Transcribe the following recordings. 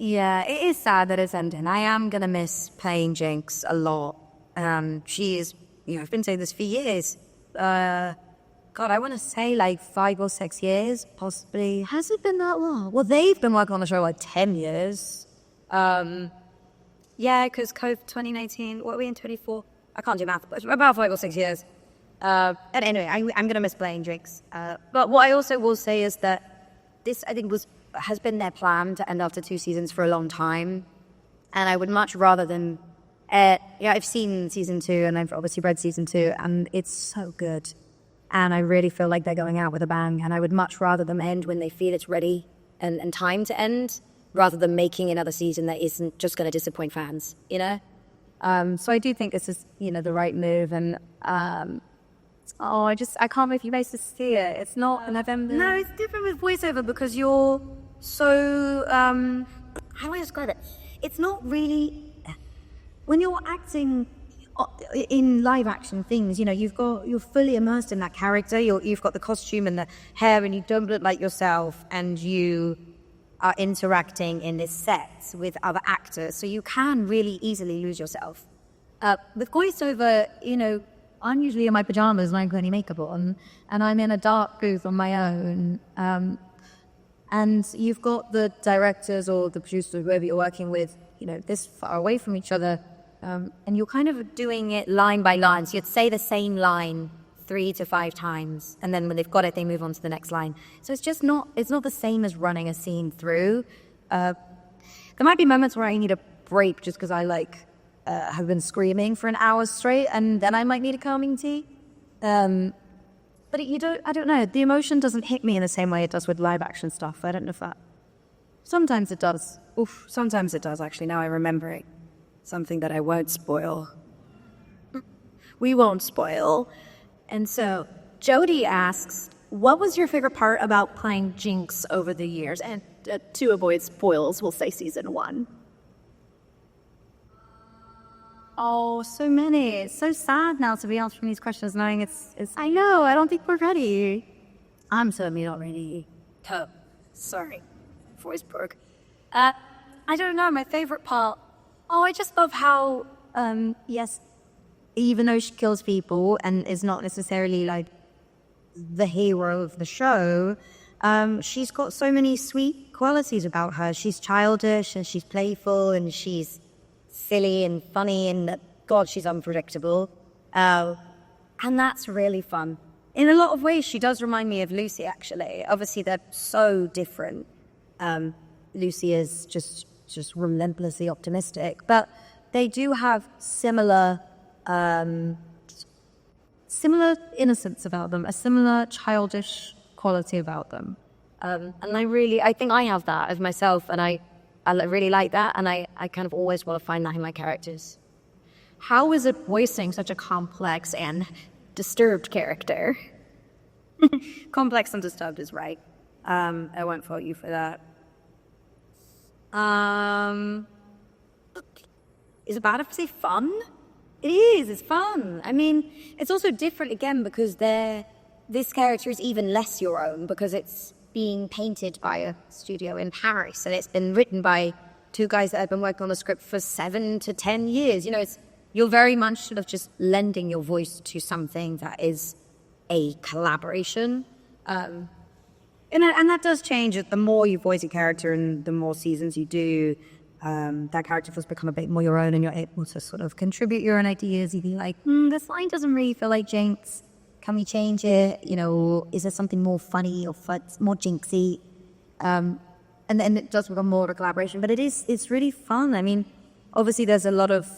Yeah, it is sad that it's ending. I am going to miss playing Jinx a lot. She is, I've been saying this for years. God, I want to say like 5 or 6 years, possibly. Has it been that long? Well, they've been working on the show like 10 years. Yeah, because COVID 2019, what are we in, 24? I can't do math, but about 5 or 6 years. And anyway, I'm going to miss playing Jinx. But what I also will say is that this, I think, has been their plan to end after 2 seasons for a long time. And I would much rather than... I've seen season 2, and I've obviously read season 2, and it's so good. And I really feel like they're going out with a bang, and I would much rather them end when they feel it's ready and time to end, rather than making another season that isn't just going to disappoint fans, So I do think this is, the right move, and I can't believe you managed to see it. It's not November. No, it's different with voiceover because you're so, how do I describe it? It's not really, when you're acting in live action things, you're fully immersed in that character. You've got the costume and the hair, and you don't look like yourself, and you are interacting in this set with other actors, so you can really easily lose yourself. With voiceover, I'm usually in my pajamas and I've got any makeup on, and I'm in a dark booth on my own. And you've got the directors or the producers, whoever you're working with, this far away from each other. And you're kind of doing it line by line. So you'd say the same line 3 to 5 times, and then when they've got it, they move on to the next line. So it's not the same as running a scene through. There might be moments where I need a break just because I have been screaming for an hour straight, and then I might need a calming tea. But I don't know. The emotion doesn't hit me in the same way it does with live action stuff. I don't know if that. Sometimes it does. Sometimes it does, actually. Now I remember it. Something that I won't spoil. We won't spoil. And so Jody asks, what was your favorite part about playing Jinx over the years? And to avoid spoils, we'll say season 1. Oh, so many. It's so sad now to be answering these questions knowing it's... I know, I don't think we're ready. I'm certainly not ready. Oh, sorry. Voice broke. I don't know, my favorite part... Oh, I just love how, yes, even though she kills people and is not necessarily like the hero of the show, she's got so many sweet qualities about her. She's childish and she's playful and she's silly and funny and, God, she's unpredictable. And that's really fun. In a lot of ways, she does remind me of Lucy, actually. Obviously, they're so different. Lucy is just relentlessly optimistic, but they do have similar innocence about them, a similar childish quality about them. And I think I have that of myself, and I really like that, and I kind of always want to find that in my characters. How is it voicing such a complex and disturbed character? Complex and disturbed is right. I won't fault you for that. Is it bad if I say fun? It is, it's fun. I mean, it's also different again because this character is even less your own because it's being painted by a studio in Paris and it's been written by 2 guys that have been working on the script for 7 to 10 years. You're very much sort of just lending your voice to something that is a collaboration. And that does change. The more you voice a character and the more seasons you do, that character feels become a bit more your own and you're able to sort of contribute your own ideas. You'd be like, this line doesn't really feel like Jinx. Can we change it? Is there something more funny or more Jinxy? And then it does become more of a collaboration. But it's really fun. I mean, obviously there's a lot of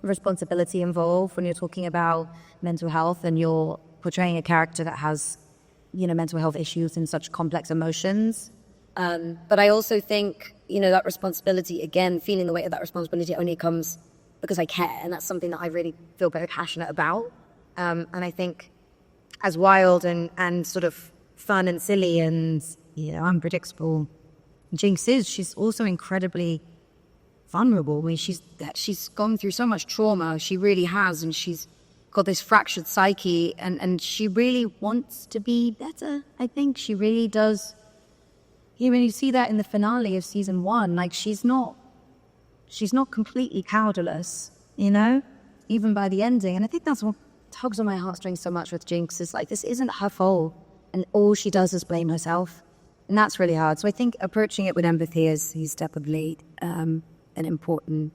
responsibility involved when you're talking about mental health and you're portraying a character that has mental health issues and such complex emotions. But I also think, that responsibility, again, feeling the weight of that responsibility only comes because I care. And that's something that I really feel very passionate about. And I think as wild and sort of fun and silly and, unpredictable Jinx is, she's also incredibly vulnerable. I mean, she's gone through so much trauma. She really has. And she's got this fractured psyche, and she really wants to be better. I think she really does you see that in the finale of season 1, like she's not completely cowderless, you know, even by the ending. And I think that's what tugs on my heartstrings so much with Jinx, is like, this isn't her fault, and all she does is blame herself, and that's really hard. So I think approaching it with empathy is definitely an important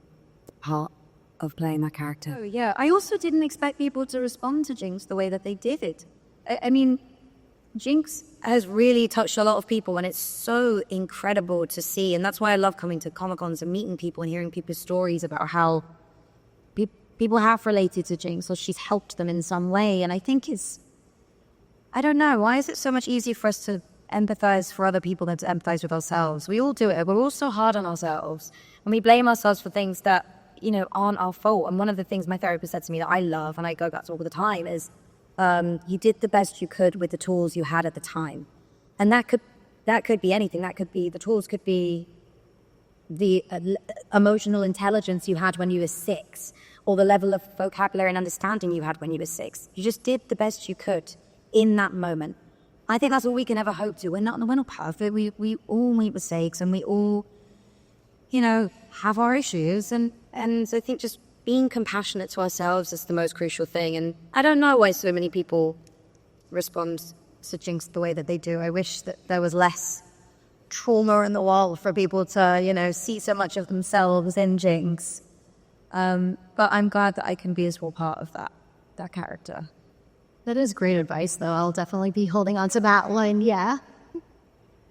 part of playing that character. Oh yeah, I also didn't expect people to respond to Jinx the way that they did. I mean, Jinx has really touched a lot of people, and it's so incredible to see. And that's why I love coming to Comic-Cons and meeting people and hearing people's stories about how people have related to Jinx, or she's helped them in some way. And I think I don't know, why is it so much easier for us to empathize for other people than to empathize with ourselves? We all do it. We're all so hard on ourselves, and we blame ourselves for things that, you know, aren't our fault. And one of the things my therapist said to me that I love, and I go back to all the time, is you did the best you could with the tools you had at the time. And that could be anything. That could be, the tools could be the emotional intelligence you had when you were 6, or the level of vocabulary and understanding you had when you were 6. You just did the best you could in that moment. I think that's all we can ever hope to. We're not perfect. We all make mistakes, and we all, you know, have our issues. And I think just being compassionate to ourselves is the most crucial thing. And I don't know why so many people respond to Jinx the way that they do. I wish that there was less trauma in the world for people to, you know, see so much of themselves in Jinx. But I'm glad that I can be a small part of that character. That is great advice, though. I'll definitely be holding on to that one, yeah.